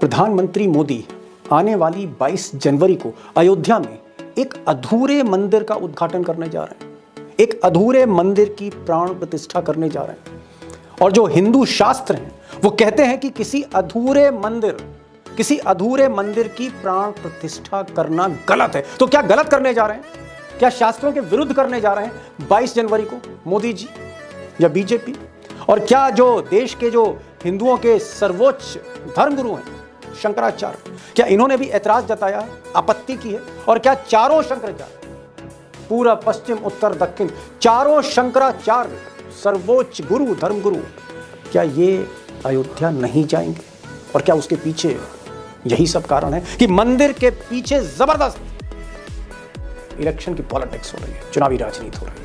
प्रधानमंत्री मोदी आने वाली 22 जनवरी को अयोध्या में एक अधूरे मंदिर का उद्घाटन करने जा रहे हैं। एक अधूरे मंदिर की प्राण प्रतिष्ठा करने जा रहे हैं। और जो हिंदू शास्त्र हैं वो कहते हैं कि किसी अधूरे मंदिर की प्राण प्रतिष्ठा करना गलत है। तो क्या गलत करने जा रहे हैं? क्या शास्त्रों के विरुद्ध करने जा रहे हैं 22 जनवरी को मोदी जी या बीजेपी? और क्या जो देश के जो हिंदुओं के सर्वोच्च धर्मगुरु हैं शंकराचार्य, क्या इन्होंने भी ऐतराज जताया, आपत्ति की है? और क्या चारों शंकराचार्य, पूरा पश्चिम उत्तर दक्षिण, चारों शंकराचार्य सर्वोच्च गुरु धर्मगुरु, क्या ये अयोध्या नहीं जाएंगे? और क्या उसके पीछे यही सब कारण है कि मंदिर के पीछे जबरदस्त इलेक्शन की पॉलिटिक्स हो रही है, चुनावी राजनीति हो रही है?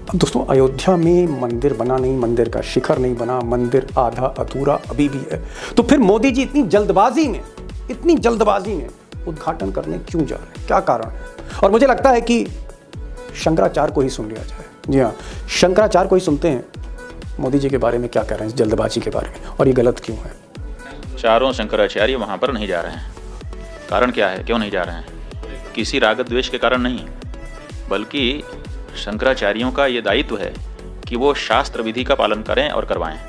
अब दोस्तों, अयोध्या में मंदिर बना नहीं, मंदिर का शिखर नहीं बना, मंदिर आधा अधूरा अभी भी है। तो फिर मोदी जी इतनी जल्दबाजी में उद्घाटन करने क्यों जा रहे हैं? क्या कारण है? और मुझे लगता है कि शंकराचार्य को ही सुन लिया जाए। जी हाँ, शंकराचार्य को ही सुनते हैं मोदी जी के बारे में क्या कह रहे हैं, जल्दबाजी के बारे में, और ये गलत क्यों है। चारों शंकराचार्य वहाँ पर नहीं जा रहे हैं। कारण क्या है, क्यों नहीं जा रहे हैं? किसी राग द्वेष के कारण नहीं, बल्कि शंकराचार्यों का ये दायित्व है कि वो शास्त्र विधि का पालन करें और करवाएं।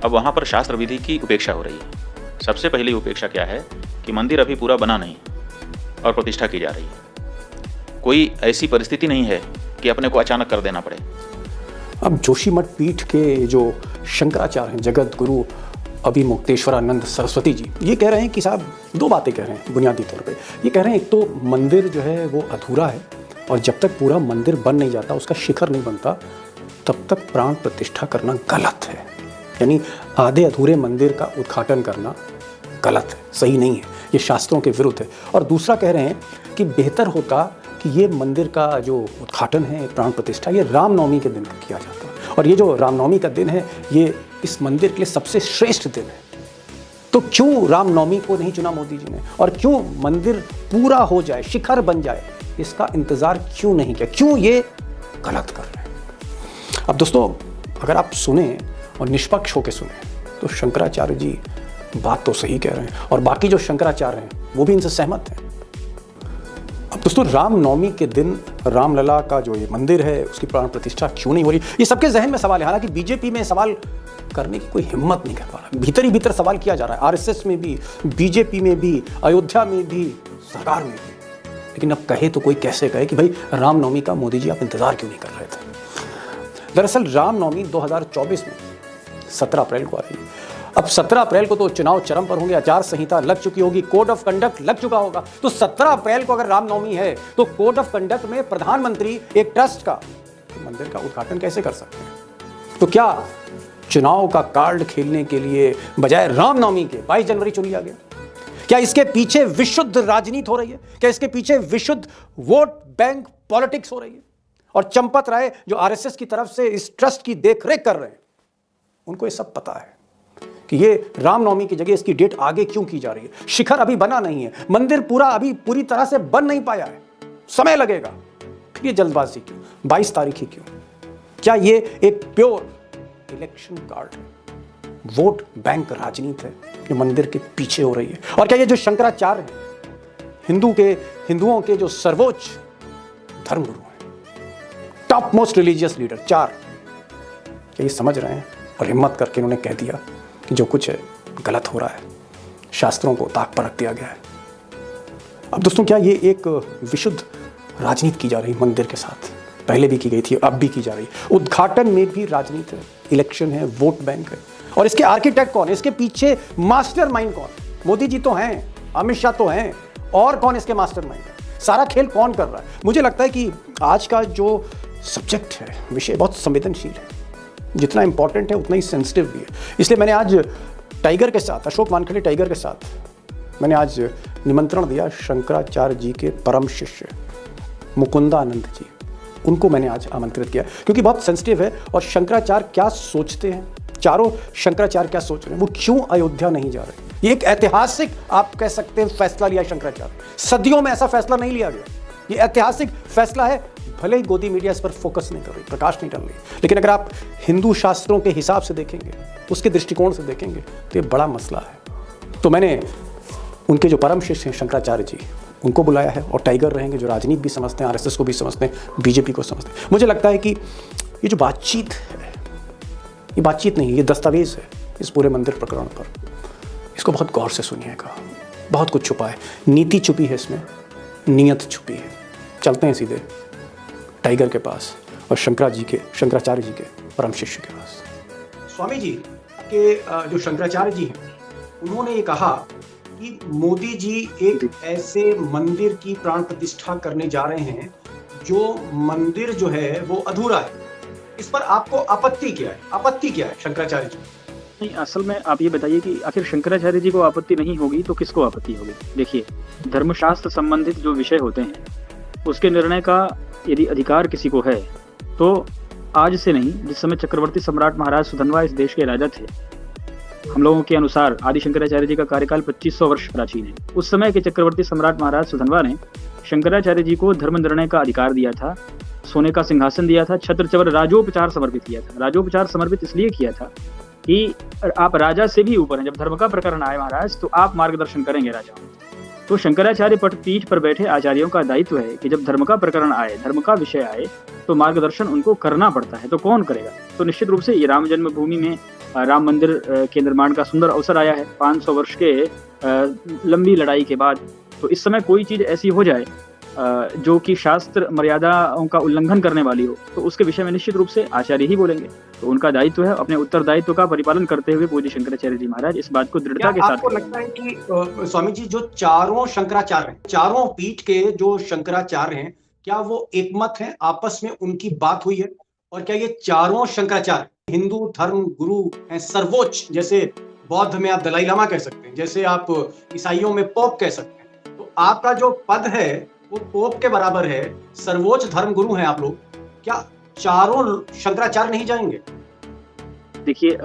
अब वहाँ पर शास्त्र विधि की उपेक्षा हो रही है। सबसे पहली उपेक्षा क्या है कि मंदिर अभी पूरा बना नहीं और प्रतिष्ठा की जा रही है। कोई ऐसी परिस्थिति नहीं है कि अपने को अचानक कर देना पड़े। अब जोशीमठ पीठ के जो शंकराचार्य हैं, जगत गुरु अभिमुक्तेश्वरानंद सरस्वती जी, ये कह रहे हैं कि साहब दो बातें कह रहे हैं बुनियादी तौर पे। ये कह रहे हैं एक तो मंदिर जो है वो अधूरा है, और जब तक पूरा मंदिर बन नहीं जाता, उसका शिखर नहीं बनता, तब तक प्राण प्रतिष्ठा करना गलत है। यानी आधे अधूरे मंदिर का उद्घाटन करना गलत है, सही नहीं है, ये शास्त्रों के विरुद्ध है। और दूसरा कह रहे हैं कि बेहतर होता कि ये मंदिर का जो उद्घाटन है, प्राण प्रतिष्ठा, ये रामनवमी के दिन किया जाता। और ये जो रामनवमी का दिन है, ये इस मंदिर के लिए सबसे श्रेष्ठ दिन है। तो क्यों रामनवमी को नहीं चुना मोदी जी ने? और क्यों मंदिर पूरा हो जाए, शिखर बन जाए, इसका इंतजार क्यों नहीं किया? क्यों ये गलत कर रहे हैं? अब दोस्तों, अगर आप सुने और निष्पक्ष होकर सुने तो शंकराचार्य जी बात तो सही कह रहे हैं, और बाकी जो शंकराचार्य हैं वो भी इनसे सहमत हैं। अब दोस्तों, रामनवमी के दिन रामलला का जो ये मंदिर है उसकी प्राण प्रतिष्ठा क्यों नहीं हो रही, ये सबके जहन में सवाल है। हालांकि बीजेपी में सवाल करने की कोई हिम्मत नहीं कर पा रहा, भीतर ही भीतर सवाल किया जा रहा है, आरएसएस में भी, बीजेपी में भी, अयोध्या में भी, सरकार में भी। लेकिन अब कहे तो कोई कैसे कहे कि भाई रामनवमी का मोदी जी आप इंतजार क्यों नहीं कर रहे थे? दरअसल रामनवमी 2024 में 17 अप्रैल को आ रही है। अब 17 अप्रैल को तो चुनाव चरम पर होंगे, आचार संहिता लग चुकी होगी, कोड ऑफ कंडक्ट लग चुका होगा। तो 17 अप्रैल को अगर रामनवमी है तो कोड ऑफ कंडक्ट में प्रधानमंत्री एक ट्रस्ट का मंदिर का उद्घाटन कैसे कर सकते हैं? तो क्या चुनाव का कार्ड खेलने के लिए बजाय रामनवमी के 22 जनवरी चुन लिया गया? क्या इसके पीछे विशुद्ध राजनीति हो रही है? क्या इसके पीछे विशुद्ध वोट बैंक पॉलिटिक्स हो रही है? और चंपत राय जो आरएसएस की तरफ से इस ट्रस्ट की देखरेख कर रहे हैं, उनको ये सब पता है कि ये रामनवमी की जगह इसकी डेट आगे क्यों की जा रही है। शिखर अभी बना नहीं है, मंदिर पूरा अभी पूरी तरह से बन नहीं पाया है, समय लगेगा। ये जल्दबाजी क्यों? 22 तारीख ही क्यों? क्या ये एक प्योर इलेक्शन कार्ड है, वोट बैंक राजनीति है जो मंदिर के पीछे हो रही है? और क्या ये जो शंकराचार्य हैं, हिंदुओं के जो सर्वोच्च धर्मगुरु हैं, टॉप मोस्ट रिलीजियस लीडर 4, क्या ये समझ रहे हैं और हिम्मत करके इन्होंने कह दिया कि जो कुछ है गलत हो रहा है, शास्त्रों को ताक पर रख दिया गया है? अब दोस्तों, क्या ये एक विशुद्ध राजनीति की जा रही मंदिर के साथ? पहले भी की गई थी, अब भी की जा रही। उद्घाटन में भी राजनीति है, इलेक्शन है, वोट बैंक है। और इसके आर्किटेक्ट कौन है? इसके पीछे मास्टरमाइंड कौन? मोदी जी तो हैं, अमित शाह तो हैं, और कौन इसके मास्टरमाइंड है? सारा खेल कौन कर रहा है? मुझे लगता है कि आज का जो सब्जेक्ट है, विषय बहुत संवेदनशील है, जितना इंपॉर्टेंट है उतना ही सेंसिटिव भी है। इसलिए मैंने आज टाइगर के साथ, अशोक वानखेड़े टाइगर के साथ, मैंने आज निमंत्रण दिया शंकराचार्य जी के परम शिष्य मुकुंदानंद जी, उनको मैंने आज आमंत्रित किया, क्योंकि बहुत सेंसिटिव है। और शंकराचार्य क्या सोचते हैं, चारों शंकराचार्य क्या सोच रहे हैं, वो क्यों अयोध्या नहीं जा रहे? ये एक ऐतिहासिक, आप कह सकते हैं, फैसला लिया शंकराचार्य। सदियों में ऐसा फैसला नहीं लिया गया, ये ऐतिहासिक फैसला है। भले ही गोदी मीडिया इस पर फोकस नहीं कर रही, प्रकाश नहीं डाल रही, लेकिन अगर आप हिंदू शास्त्रों के हिसाब से देखेंगे, उसके दृष्टिकोण से देखेंगे, तो ये बड़ा मसला है। तो मैंने उनके जो परम शिष्य हैं शंकराचार्य जी, उनको बुलाया है, और टाइगर रहेंगे जो राजनीति भी समझते हैं, आरएसएस को भी समझते हैं, बीजेपी को समझते हैं। मुझे लगता है कि ये जो बातचीत है, ये बातचीत नहीं, ये दस्तावेज है इस पूरे मंदिर प्रकरण पर। इसको बहुत गौर से सुनिएगा, बहुत कुछ छुपा है, नीति छुपी है इसमें, नीयत छुपी है। चलते हैं सीधे टाइगर के पास और शंकराचार्य जी के परम शिष्य के पास। स्वामी जी के जो शंकराचार्य जी हैं, उन्होंने ये कहा कि मोदी जी एक ऐसे मंदिर की प्राण प्रतिष्ठा करने जा रहे हैं जो मंदिर जो है वो अधूरा है। इस पर आपको आपत्ति क्या है? आपत्ति क्या है शंकराचार्य जी? नहीं, असल में आप ये बताइए कि आखिर शंकराचार्य जी को आपत्ति नहीं होगी तो किसको आपत्ति होगी? देखिए, धर्मशास्त्र संबंधित जो विषय होते हैं उसके निर्णय का यदि अधिकार किसी को है तो आज से नहीं, जिस समय चक्रवर्ती सम्राट महाराज सुधन्वा इस देश के राजा थे, हम लोगों के अनुसार आदि शंकराचार्य जी का कार्यकाल 2500 वर्ष प्राचीन है। उस समय के चक्रवर्ती सम्राट महाराज सुधन्वा ने शंकराचार्य जी को धर्म निर्णय का अधिकार दिया था, सोने का सिंहासन दिया था, छत्र चवर राजोपचार समर्पित किया था। राजोपचार समर्पित इसलिए किया था कि आप राजा से भी ऊपर हैं, जब धर्म का प्रकरण आए महाराज तो आप मार्गदर्शन करेंगे राजाओं। तो शंकराचार्य पीठ पर बैठे आचार्यों का दायित्व है कि जब धर्म का प्रकरण आए, धर्म का विषय आए, तो मार्गदर्शन उनको करना पड़ता है। तो कौन करेगा? तो निश्चित रूप से ये राम जन्मभूमि में राम मंदिर के निर्माण का सुंदर अवसर आया है 500 वर्ष के लंबी लड़ाई के बाद। तो इस समय कोई चीज ऐसी हो जाए जो कि शास्त्र मर्यादाओं का उल्लंघन करने वाली हो, तो उसके विषय में निश्चित रूप से आचार्य ही बोलेंगे। तो उनका दायित्व है अपने उत्तरदायित्व का परिपालन करते हुए पूज्य शंकराचार्य जी महाराज इस बात को दृढ़ता के साथ। आपको लगता है कि स्वामी जी जो चारों शंकराचार्य हैं, चारों पीठ के जो शंकराचार्य हैं, क्या वो एकमत हैं, आपस में उनकी बात हुई है? और क्या ये चारों शंकराचार्य हिंदू धर्म गुरु हैं सर्वोच्च, जैसे बौद्ध में आप दलाई लामा कह सकते हैं, जैसे आप ईसाइयों में पोप कह सकते हैं, तो आपका जो पद है वो पोप के बराबर है, सर्वोच्च धर्म गुरु हैं आप लोग, क्या चारों शंकराचार्य नहीं जाएंगे? देखिए,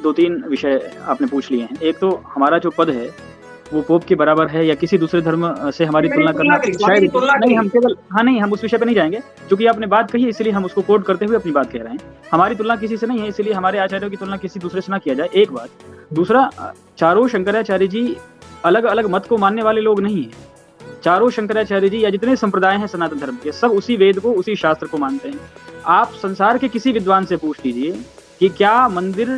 2-3 विषय आपने पूछ लिए हैं। एक तो हमारा जो पद है वो पोप के बराबर है या किसी दूसरे धर्म से हमारी तुलना करना शायद नहीं, हम केवल हम उस विषय पे नहीं जाएंगे, क्योंकि आपने बात कही इसलिए हम उसको कोट करते हुए अपनी बात कह रहे हैं। हमारी तुलना किसी से नहीं है, इसलिए हमारे आचार्यों की तुलना किसी दूसरे से ना किया जाए, एक बात। दूसरा, चारों शंकराचार्य जी अलग अलग मत को मानने वाले लोग नहीं है। चारों शंकराचार्य जी या जितने संप्रदाय हैं सनातन धर्म के, सब उसी वेद को, उसी शास्त्र को मानते हैं। आप संसार के किसी विद्वान से पूछ लीजिए कि क्या मंदिर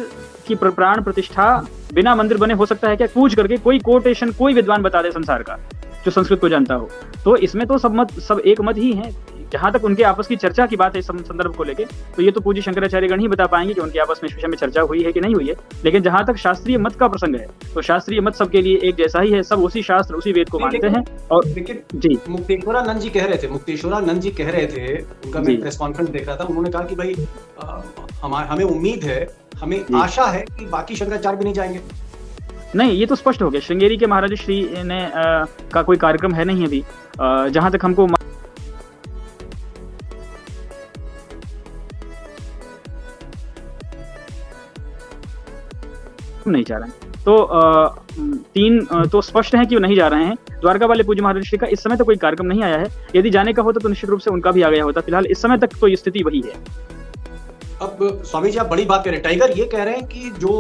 की प्राण प्रतिष्ठा बिना मंदिर बने हो सकता है क्या? पूछ करके कोई कोटेशन कोई विद्वान बता दे संसार का जो संस्कृत को जानता हो। तो इसमें तो सब एक मत ही है। जहां तक उनके आपस की चर्चा की बात है इस संदर्भ को लेके, तो ये तो पूज्य शंकराचार्यगण ही बता पाएंगे कि उनके आपस में इस विषय में चर्चा हुई है कि नहीं हुई है। लेकिन जहां तक शास्त्रीय मत का प्रसंग है, तो शास्त्रीय मत सबके लिए एक जैसा ही है, सब उसी शास्त्र उसी वेद को मानते हैं। और जी, मुक्तेश्वरानंद जी कह रहे थे, उनका मैं प्रेस कॉन्फ्रेंस देख रहा था, उन्होंने कहा कि भाई हमें उम्मीद है, हमें आशा है कि बाकी शंकराचार्य भी नहीं जाएंगे। नहीं, ये तो स्पष्ट हो गया। श्रृंगेरी के महाराज श्री ने का कोई कार्यक्रम है नहीं अभी, जहां तक हमको नहीं जा रहे हैं। तो 3 तो स्पष्ट है कि वो नहीं जा रहे हैं। द्वारका वाले पूज्य महाराज श्री का इस समय तो कोई कार्यक्रम नहीं आया है। यदि जाने का होता तो निश्चित रूप से उनका भी आ गया होता। फिलहाल इस समय तक तो ये स्थिति वही है। अब स्वामी जी आप बड़ी बात कह रहे हैं। टाइगर ये कह रहे हैं कि जो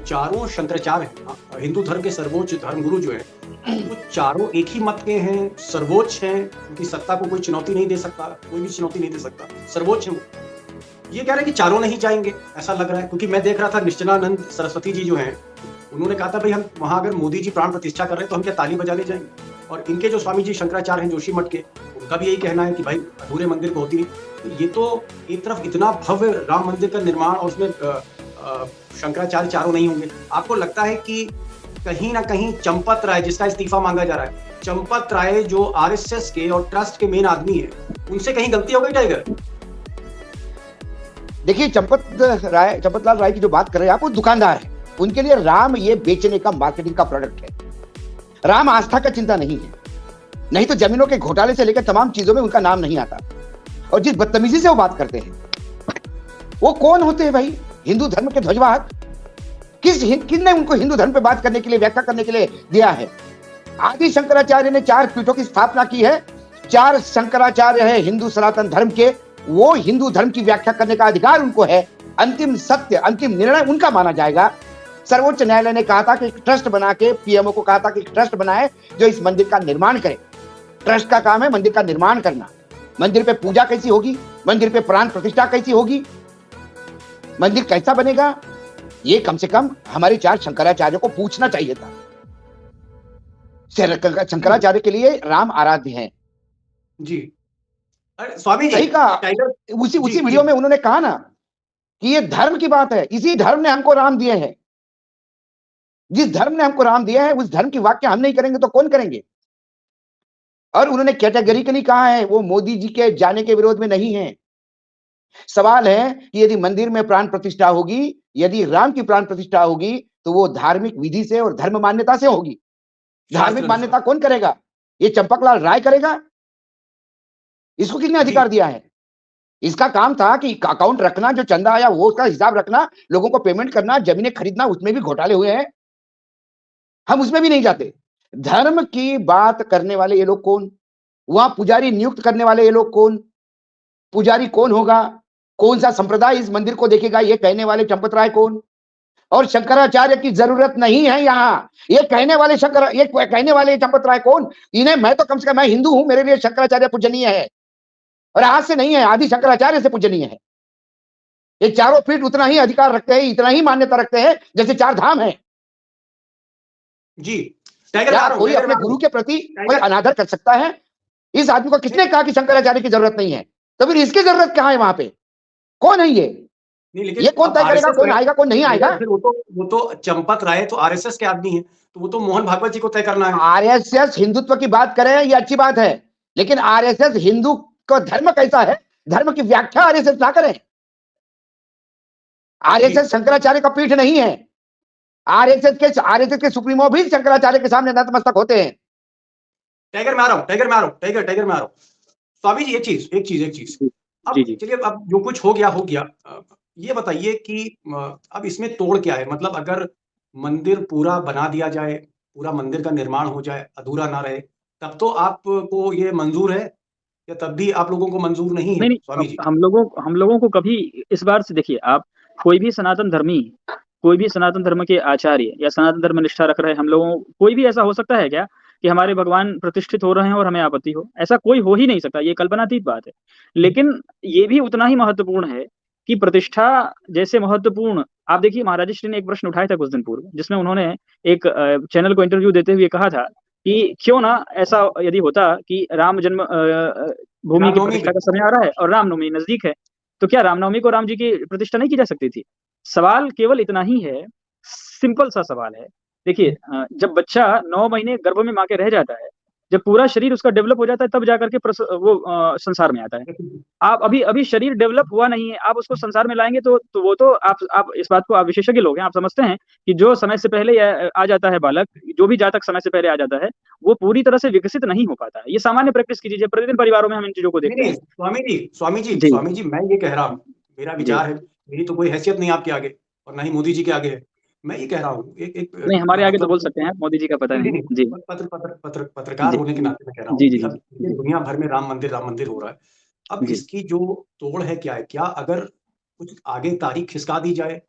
चारों शंकराचार्य हैं, हिंदू धर्म के सर्वोच्च धर्मगुरु जो है, वो चारों एक ही मत के हैं, सर्वोच्च हैं, उनकी सत्ता को कोई चुनौती नहीं दे सकता, कोई भी चुनौती नहीं दे सकता, सर्वोच्च है। ये कह रहे हैं कि चारों नहीं जाएंगे, ऐसा लग रहा है। क्योंकि मैं देख रहा था निश्चलानंद सरस्वती जी जो हैं, उन्होंने कहा था भाई हम वहां अगर मोदी जी प्राण प्रतिष्ठा कर रहे हैं तो हम क्या ताली बजाने जाएंगे? और इनके जो स्वामी जी शंकराचार्य हैं जोशी मठ के, उनका भी यही कहना है कि भाई अधूरे मंदिर को होती नहीं। तो ये तो एक तरफ इतना भव्य राम मंदिर का निर्माण और उसमें शंकराचार्य चारों नहीं होंगे। आपको लगता है कि कहीं ना कहीं चंपत राय, जिसका इस्तीफा मांगा जा रहा है, चंपत राय जो आरएसएस के और ट्रस्ट के मेन आदमी है, उनसे कहीं गलती हो गई टाइगर? देखिए, चंपतलाल राय की जो बात कर रहे हैं आप, वो दुकानदार है। उनके लिए राम ये बेचने का, मार्केटिंग का प्रोडक्ट है। राम आस्था का चिंता नहीं है, नहीं तो जमीनों के घोटाले से लेकर तमाम चीजों में उनका नाम नहीं आता। और जिस बदतमीजी से वो बात करते हैं, वो कौन होते हैं भाई? हिंदू धर्म के ध्वजवाहक? किसने उनको हिंदू धर्म पे बात करने के लिए, व्याख्या करने के लिए दिया है? आदि शंकराचार्य ने 4 पीठों की स्थापना की है। 4 शंकराचार्य है हिंदू सनातन धर्म के, वो हिंदू धर्म की व्याख्या करने का अधिकार उनको है। अंतिम सत्य, अंतिम निर्णय उनका माना जाएगा। सर्वोच्च न्यायालय ने कहा था कि एक ट्रस्ट बना के, पीएमओ को कहा था कि एक ट्रस्ट बनाए जो इस मंदिर का निर्माण करे। ट्रस्ट का काम है मंदिर का निर्माण करना। मंदिर पे पूजा कैसी होगी, मंदिर पे प्राण प्रतिष्ठा कैसी होगी, मंदिर कैसा बनेगा, ये कम से कम हमारे 4 शंकराचार्यों को पूछना चाहिए था। शंकराचार्य के लिए राम आराध्य हैं। जी। अरे स्वामी जी, सही कहा। टाइगर उसी जी, वीडियो जी। में उन्होंने कहा ना कि ये धर्म की बात है, इसी धर्म ने हमको राम दिए हैं। जिस धर्म ने हमको राम दिया है उस धर्म की व्याख्या हम नहीं करेंगे तो कौन करेंगे। और उन्होंने कैटेगरिकली कहा है वो मोदी जी के जाने के विरोध में नहीं है। सवाल है कि यदि मंदिर में प्राण प्रतिष्ठा होगी, यदि राम की प्राण प्रतिष्ठा होगी तो वो धार्मिक विधि से और धर्म मान्यता से होगी। धार्मिक मान्यता कौन करेगा? ये चंपकलाल राय करेगा? इसको किसने अधिकार दिया है? इसका काम था कि अकाउंट रखना, जो चंदा आया वो उसका हिसाब रखना, लोगों को पेमेंट करना, जमीनें खरीदना, उसमें भी घोटाले हुए हैं। हम उसमें भी नहीं जाते। धर्म की बात करने वाले ये लोग कौन? वहां पुजारी नियुक्त करने वाले ये लोग कौन? पुजारी कौन होगा? कौन सा संप्रदाय इस मंदिर को देखेगा? ये कहने वाले चंपत राय कौन? और शंकराचार्य की जरूरत नहीं है यहाँ। ये कहने वाले चंपत राय कौन? इन्हें मैं तो कम से कम, मैं हिंदू हूं, मेरे लिए शंकराचार्य पूजनीय है और आज से नहीं है, आदि शंकराचार्य से पूजनीय है। ये चारों पीठ उतना ही अधिकार रखते हैं, इतना ही मान्यता रखते हैं जैसे 4 धाम है। जी। टाइगर क्या मारो, कोई टाइगर अपने मारो। गुरु के प्रति कोई अनादर कर सकता है? इस आदमी को किसने कहा कि शंकराचार्य की जरूरत नहीं है? तो फिर इसकी जरूरत कहां है? वहां पे कौन है ये? नहीं, लेकिन ये कौन तय करेगा RSS कौन आएगा कौन नहीं आएगा? फिर वो तो चंपत राय तो आरएसएस के आदमी है, तो वो तो मोहन भागवत जी को तय करना है। आरएसएस हिंदुत्व की बात करें ये अच्छी बात है, लेकिन आरएसएस हिंदू का धर्म कैसा है, धर्म की व्याख्या आरएसएस ना करें। आरएसएस शंकराचार्य का पीठ नहीं है। आरएसएस के सुप्रीमो भी शंकराचार्य के सामने नतमस्तक होते हैं। टाइगर में आ रहा हूं, टाइगर में आ रहा हूं। स्वामी जी, एक चीज अब जी। चलिए, अब जो कुछ हो गया। ये बताइए कि अब इसमें तोड़ क्या है? मतलब अगर मंदिर पूरा बना दिया जाए, पूरा मंदिर का निर्माण हो जाए, अधूरा ना रहे, तब तो आपको ये मंजूर है या तब भी आप लोगों को मंजूर नहीं है नहीं, स्वामी जी? हम लोगों को कभी इस बार से, देखिए आप, कोई भी सनातन धर्म के आचार्य या सनातन धर्म निष्ठा रख रहे हम लोगों, कोई भी ऐसा हो सकता है क्या कि हमारे भगवान प्रतिष्ठित हो रहे हैं और हमें आपत्ति हो? ऐसा कोई हो ही नहीं सकता, ये कल्पनातीत बात है। लेकिन ये भी उतना ही महत्वपूर्ण है कि प्रतिष्ठा जैसे महत्वपूर्ण, आप देखिए महाराज श्री ने एक प्रश्न उठाया था कुछ दिन पूर्व, जिसमें उन्होंने एक चैनल को इंटरव्यू देते हुए कहा था कि क्यों ना ऐसा यदि होता कि राम जन्म भूमि की प्रतिष्ठा का समय आ रहा है और रामनवमी नजदीक है, तो क्या रामनवमी को राम जी की प्रतिष्ठा नहीं की जा सकती थी? सवाल केवल इतना ही है, सिंपल सा सवाल है। देखिए जब बच्चा 9 महीने गर्भ में माँ के रह जाता है, जब पूरा शरीर उसका डेवलप हो जाता है, तब जाकर के संसार में आता है। आप अभी शरीर डेवलप हुआ नहीं है, आप उसको संसार में लाएंगे तो वो तो आप इस बात को, आप विशेषज्ञ लोग हैं, आप समझते हैं कि जो समय से पहले आ जाता है बालक, जो भी जातक समय से पहले आ जाता है, वो पूरी तरह से विकसित नहीं हो पाता है। ये सामान्य प्रैक्टिस की चीजें, प्रतिदिन परिवारों में हम इन चीजों को देखते नहीं, हैं। स्वामी जी, मैं ये कह रहा हूँ, मेरा विचार है, मेरी तो कोई हैसियत नहीं आपके आगे और ना ही मोदी जी के आगे है। मैं ये कह रहा हूँ, नहीं, हमारे आगे तो बोल सकते हैं, मोदी जी का पता नहीं। जी पत्रकार होने के नाते मैं कह रहा हूँ कि अब दुनिया भर में राम मंदिर हो रहा है। अब इसकी जो तोड़ है क्या है? क्या अगर कुछ आगे तारीख खिसका दी जाए